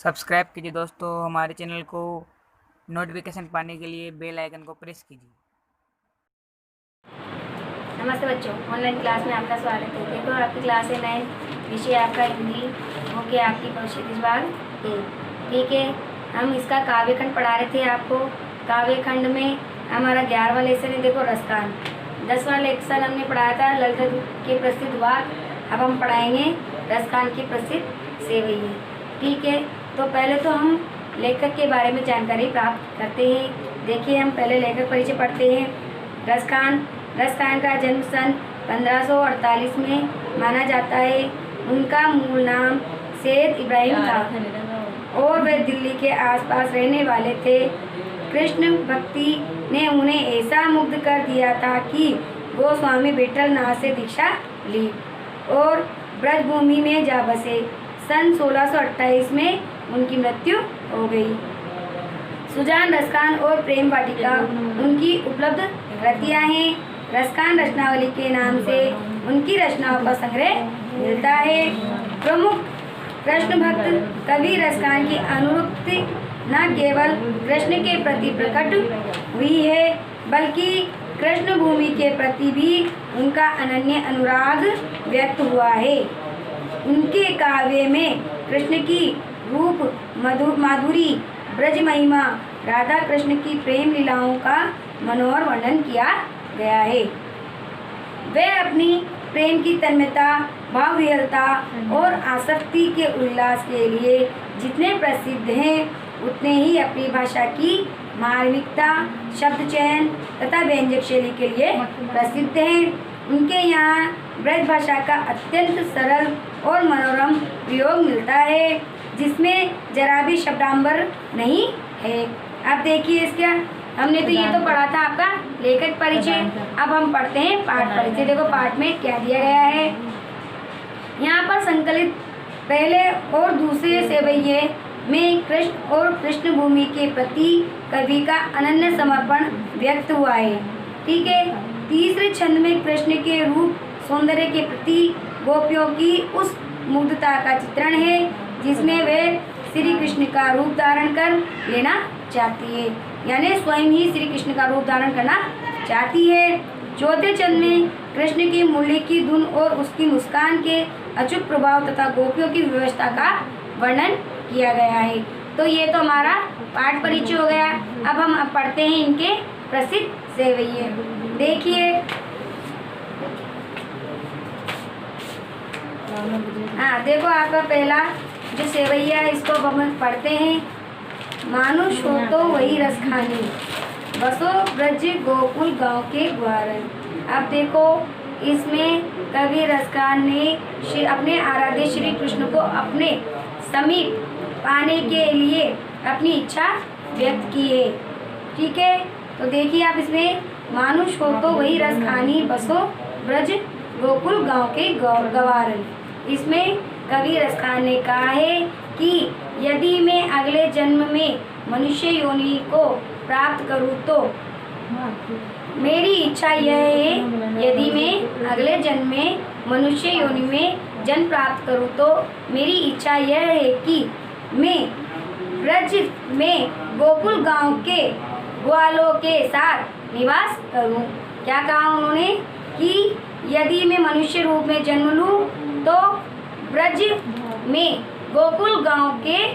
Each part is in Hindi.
सब्सक्राइब कीजिए दोस्तों हमारे चैनल को। नोटिफिकेशन पाने के लिए बेल आइकन को प्रेस कीजिए। नमस्ते बच्चों, ऑनलाइन क्लास में आपका स्वागत है। देखो आपकी क्लास है नए विषय आपका हिंदी हो गया आपकी कौशल विभाग एक। ठीक है, हम इसका काव्य खंड पढ़ा रहे थे आपको। काव्य खंड में हमारा 11वां लेसन है। देखो रसकान। 10वां लेसन हमने पढ़ाया था ललित के प्रसिद्ध वाक्य। अब हम पढ़ाएंगे रसकान के प्रसिद्ध सेवैये। ठीक है, तो पहले तो हम लेखक के बारे में जानकारी प्राप्त करते हैं। देखिए, हम पहले लेखक परिचय पढ़ते हैं। रसखान का जन्म सन 1548 में माना जाता है। उनका मूल नाम सैयद इब्राहिम था और वे दिल्ली के आसपास रहने वाले थे। कृष्ण भक्ति ने उन्हें ऐसा मुग्ध कर दिया था कि गोस्वामी विठलनाथ से दीक्षा ली और ब्रजभूमि में जा बसे। सन 1628 में उनकी मृत्यु हो गई। सुजान रसखान और प्रेम वाटिका उनकी उपलब्ध कृतियाँ हैं। रसखान रचनावली के नाम से उनकी रचनाओं का संग्रह मिलता है। प्रमुख कृष्ण भक्त कवि रसखान की अनुरक्ति न केवल कृष्ण के प्रति प्रकट हुई है बल्कि कृष्ण भूमि के प्रति भी उनका अनन्य अनुराग व्यक्त हुआ है। उनके काव्य में कृष्ण की रूप माधुरी, ब्रज महिमा, राधा कृष्ण की प्रेम लीलाओं का मनोहर वर्णन किया गया है। वे अपनी प्रेम की तन्मयता, भावविहलता और आसक्ति के उल्लास के लिए जितने प्रसिद्ध हैं उतने ही अपनी भाषा की मार्मिकता, शब्द चयन तथा व्यंजक शैली के लिए प्रसिद्ध हैं। उनके यहाँ ब्रज भाषा का अत्यंत सरल और मनोरम प्रयोग मिलता है जिसमें जरा भी शब्दांबर नहीं है। अब देखिए इसका हमने तो ये तो पढ़ा था आपका लेखक परिचय। अब हम पढ़ते हैं पाठ परिचय। देखो पाठ में क्या दिया गया है। यहाँ पर संकलित पहले और दूसरे सेवैये में कृष्ण और कृष्ण भूमि के प्रति कवि का अनन्य समर्पण व्यक्त हुआ है। ठीक है, तीसरे छंद में कृष्ण के रूप सौंदर्य के प्रति गोपियों की उस मुग्धता का चित्रण है जिसमें वे श्री कृष्ण का रूप धारण कर लेना चाहती है, यानी स्वयं ही श्री कृष्ण का रूप धारण करना चाहती है। चौथे छंद में कृष्ण की मुरली की धुन और उसकी मुस्कान के अचूक प्रभाव तथा गोपियों की व्यवस्था का वर्णन किया गया है। तो ये तो हमारा पाठ परिचय हो गया। अब हम पढ़ते हैं इनके प्रसिद्ध सेवैये। देखिए, हाँ देखो आपका पहला जो सेवैया है इसको हम पढ़ते हैं। मानुष हो तो वही रसखानी, बसो ब्रज गोकुल गांव के ग्वारन। अब देखो इसमें कवि रसखान ने अपने आराध्य श्री कृष्ण को अपने समीप पाने के लिए अपनी इच्छा व्यक्त की है। ठीक है, तो देखिए आप इसमें मानुष हो तो वही रसखानी, बसो ब्रज गोकुल गांव के गवारन। इसमें कवि रसखान ने कहा है कि यदि मैं अगले जन्म में मनुष्य योनि को प्राप्त करूं तो मेरी इच्छा यह है, यदि मैं अगले जन्म में मनुष्य योनि में जन्म प्राप्त करूं तो मेरी इच्छा यह है कि मैं ब्रज में गोकुल गांव के ग्वालों के साथ निवास करूं। क्या कहा उन्होंने कि यदि मैं मनुष्य रूप में जन्म लूं तो ब्रज में गोकुल गांव के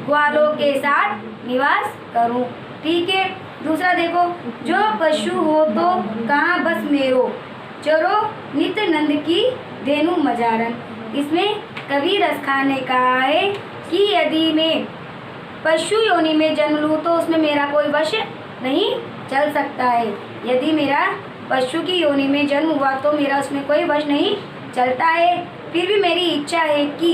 ग्वालों के साथ निवास करूं। ठीक है, दूसरा देखो, जो पशु हो तो कहाँ बस मेरो, चरो नित नंद की धेनु मजारन। इसमें कवि रसखान ने कहा है कि यदि मैं पशु योनि में जन्म लूँ तो उसमें मेरा कोई वश नहीं चल सकता है। यदि मेरा पशु की योनि में जन्म हुआ तो मेरा उसमें कोई वश नहीं चलता है। फिर भी मेरी इच्छा है कि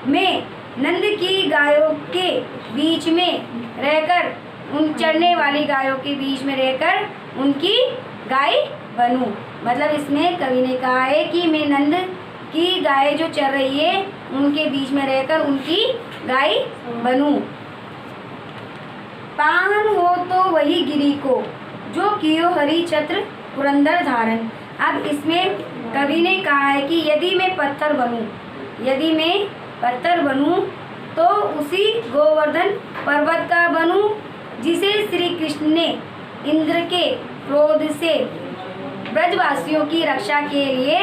मैं नंद की गायों के बीच में रहकर, उन चरने वाली गायों के बीच में रहकर उनकी गाय बनूं। मतलब इसमें कवि ने कहा है कि मैं नंद की गाय जो चर रही है उनके बीच में रहकर उनकी गाय बनूं। पान हो तो वही गिरी को, जो कियो हरि छत्र पुरंदर धारण। अब इसमें कवि ने कहा है कि यदि मैं पत्थर बनूं तो उसी गोवर्धन पर्वत का बनूं जिसे श्री कृष्ण ने इंद्र के क्रोध से ब्रजवासियों की रक्षा के लिए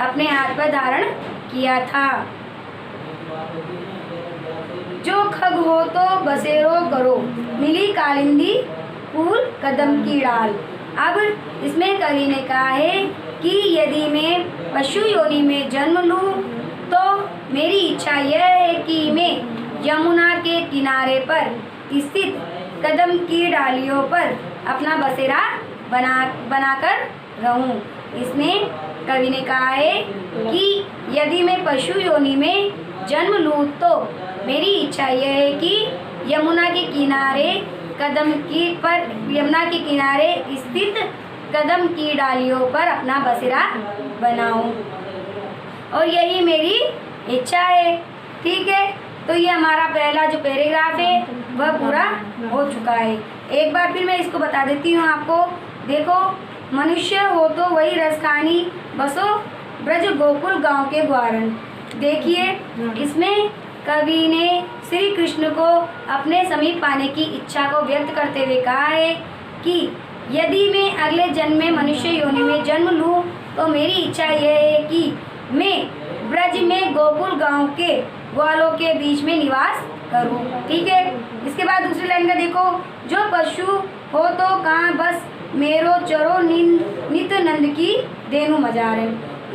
अपने हाथ पर धारण किया था। जो खग हो तो बसेरो करो, मिली कालिंदी फूल कदम की डाल। अब इसमें कवि ने कहा है कि यदि मैं पशु योनि में जन्म लूं तो मेरी इच्छा यह है कि मैं यमुना के किनारे पर स्थित कदम की डालियों पर अपना बसेरा बनाकर रहूं। इसमें कवि ने कहा है कि यदि मैं पशु योनि में जन्म लूं तो मेरी इच्छा यह है कि यमुना के किनारे स्थित कदम की डालियों पर अपना बसेरा बनाऊं, और यही मेरी इच्छा है। ठीक है, तो ये हमारा पहला जो पैराग्राफ है वह पूरा हो चुका है। एक बार फिर मैं इसको बता देती हूँ आपको। देखो, मनुष्य हो तो वही रसखानी, बसो ब्रज गोकुल गांव के ग्वारन। देखिए, इसमें कवि ने श्री कृष्ण को अपने समीप पाने की इच्छा को व्यक्त करते हुए कहा है कि यदि मैं अगले जन्म में मनुष्य योनि में जन्म लूं तो मेरी इच्छा यह है कि मैं ब्रज में गोकुल गांव के ग्वालों के बीच में निवास करूं। ठीक है, इसके बाद दूसरी लाइन का देखो, जो पशु हो तो कहाँ बस मेरो चरो नित नंद की देनु मजारे।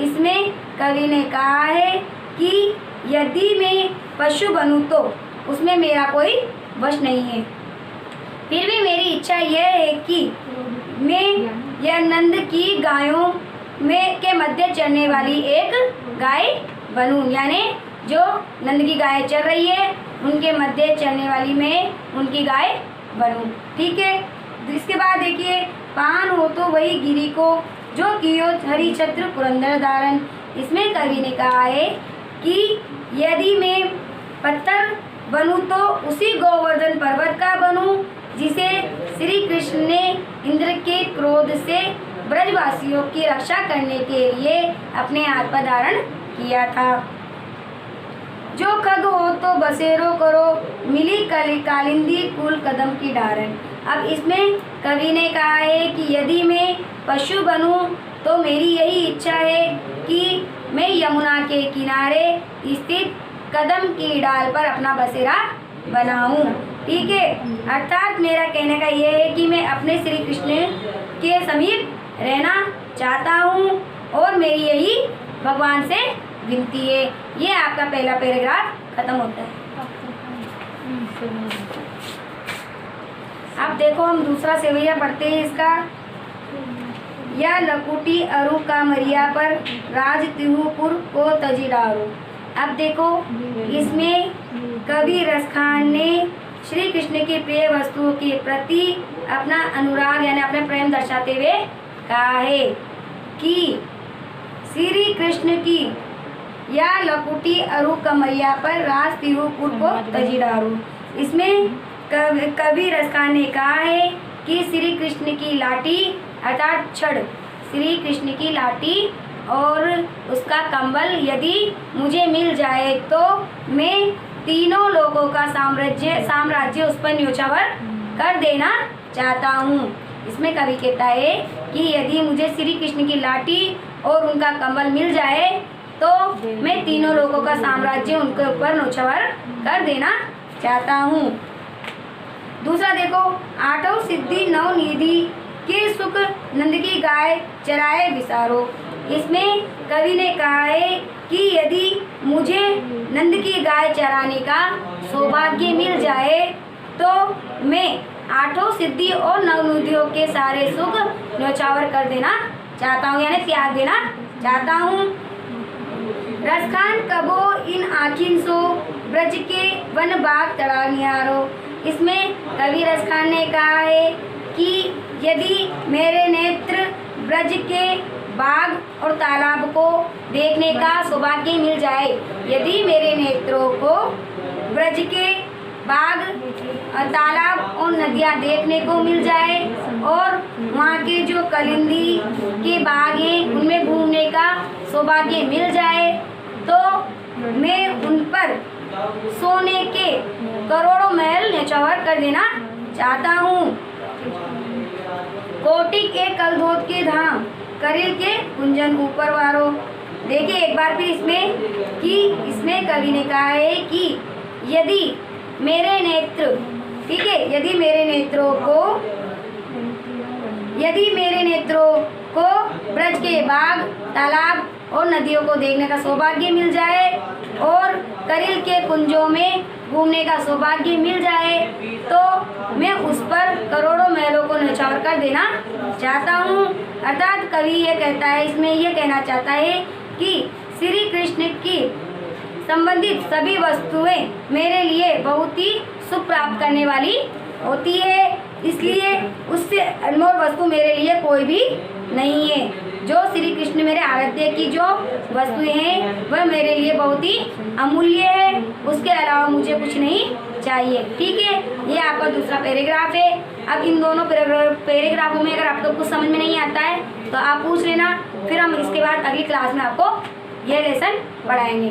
इसमें कवि ने कहा है कि यदि मैं पशु बनूं तो उसमें मेरा कोई वश नहीं है, फिर भी मेरी इच्छा यह है कि मैं यह नंद की गायों में के मध्य चरने वाली एक गाय बनूं, यानी जो नंद की गाय चर रही है उनके मध्य चरने वाली मैं उनकी गाय बनूं। ठीक है, इसके बाद देखिए, पान हो तो वही गिरी को जो कियो हरि छत्र पुरंदर धारण। इसमें कवि ने कहा है कि यदि मैं पत्थर बनूं तो उसी गोवर्धन पर्वत का बनूं जिसे श्री कृष्ण ने इंद्र के क्रोध से ब्रजवासियों की रक्षा करने के लिए अपने हाथ पर धारण किया था। जो खग हो तो बसेरो करो, मिली कालिंदी कुल कदम की डारण। अब इसमें कवि ने कहा है कि यदि मैं पशु बनूं तो मेरी यही इच्छा है कि मैं यमुना के किनारे स्थित कदम की डाल पर अपना बसेरा बनाऊं। ठीक है, अर्थात मेरा कहने का यह है कि मैं अपने श्री कृष्ण के समीप रहना चाहता हूं और मेरी यही भगवान से विनती है। ये आपका पहला पैराग्राफ खत्म होता है। अब देखो, हम दूसरा सेवैया पढ़ते हैं इसका। या लकुटी अरु का मरिया पर राज तिहुपुर को तजी डारो। अब देखो, इसमें कवि रसखान ने श्री कृष्ण की प्रिय वस्तुओं के प्रति अपना अनुराग यानी अपने प्रेम दर्शाते हुए कहा है कि श्री कृष्ण की या लकुटी अरु कमरिया पर राज तिहुपुर को तजी डारो। इसमें कवि रसखान ने कहा है कि श्री कृष्ण की लाठी अर्थात छड़, श्री कृष्ण की लाठी और उसका कंबल यदि मुझे मिल जाए तो मैं तीनों लोगों का साम्राज्य उस पर न्योछावर कर देना चाहता हूँ। इसमें कवि कहता है कि यदि मुझे श्री कृष्ण की लाठी और उनका कंबल मिल जाए तो मैं तीनों लोगों का साम्राज्य उनके ऊपर न्योछावर कर देना चाहता हूँ। दूसरा देखो, आठों सिद्धि नौ निधि के सुख नंद की गाय चराए विसारो। इसमें कवि ने कहा है कि यदि मुझे नंद की गाय चराने का सौभाग्य मिल जाए तो मैं आठों सिद्धि और नवनिधियों के सारे सुख न्योछावर कर देना चाहता हूँ, यानी त्याग देना चाहता हूँ। रसखान कबो इन आखिन सो ब्रज के वन बाग तड़ा निहारो। इसमें कवि रसखान ने कहा है कि यदि मेरे नेत्र ब्रज के बाग और तालाब को देखने का सौभाग्य मिल जाए, यदि मेरे नेत्रों को ब्रज के बाग और तालाब और नदियाँ देखने को मिल जाए और वहाँ के जो कलिंदी के बाग हैं उनमें घूमने का सौभाग्य मिल जाए तो मैं उन पर सोने के करोड़ों महल न्यौछावर कर देना चाहता हूँ। कोटि के कलधोत के धाम, करिल के कुंजन ऊपर वारो। देखिए एक बार फिर इसमें कवि ने कहा है कि यदि मेरे नेत्र, ठीक है, यदि मेरे नेत्रों को ब्रज के बाग, तालाब और नदियों को देखने का सौभाग्य मिल जाए और करिल के कुंजों में घूमने का सौभाग्य मिल जाए तो मैं उस पर करोड़ों महलों को न्यौछावर कर देना चाहता हूँ। अर्थात कवि ये कहता है, इसमें ये कहना चाहता है कि श्री कृष्ण की संबंधित सभी वस्तुएं मेरे लिए बहुत ही सुख प्राप्त करने वाली होती है, इसलिए उससे अनमोल वस्तु मेरे लिए कोई भी नहीं है। जो श्री कृष्ण मेरे आराध्य की जो वस्तुएं हैं वह मेरे लिए बहुत ही अमूल्य है, उसके अलावा मुझे कुछ नहीं चाहिए। ठीक है, ये आपका दूसरा पैराग्राफ है। अब इन दोनों पैराग्राफों में अगर आपको कुछ समझ में नहीं आता है तो आप पूछ लेना, फिर हम इसके बाद अगली क्लास में आपको ये लेसन पढ़ाएंगे।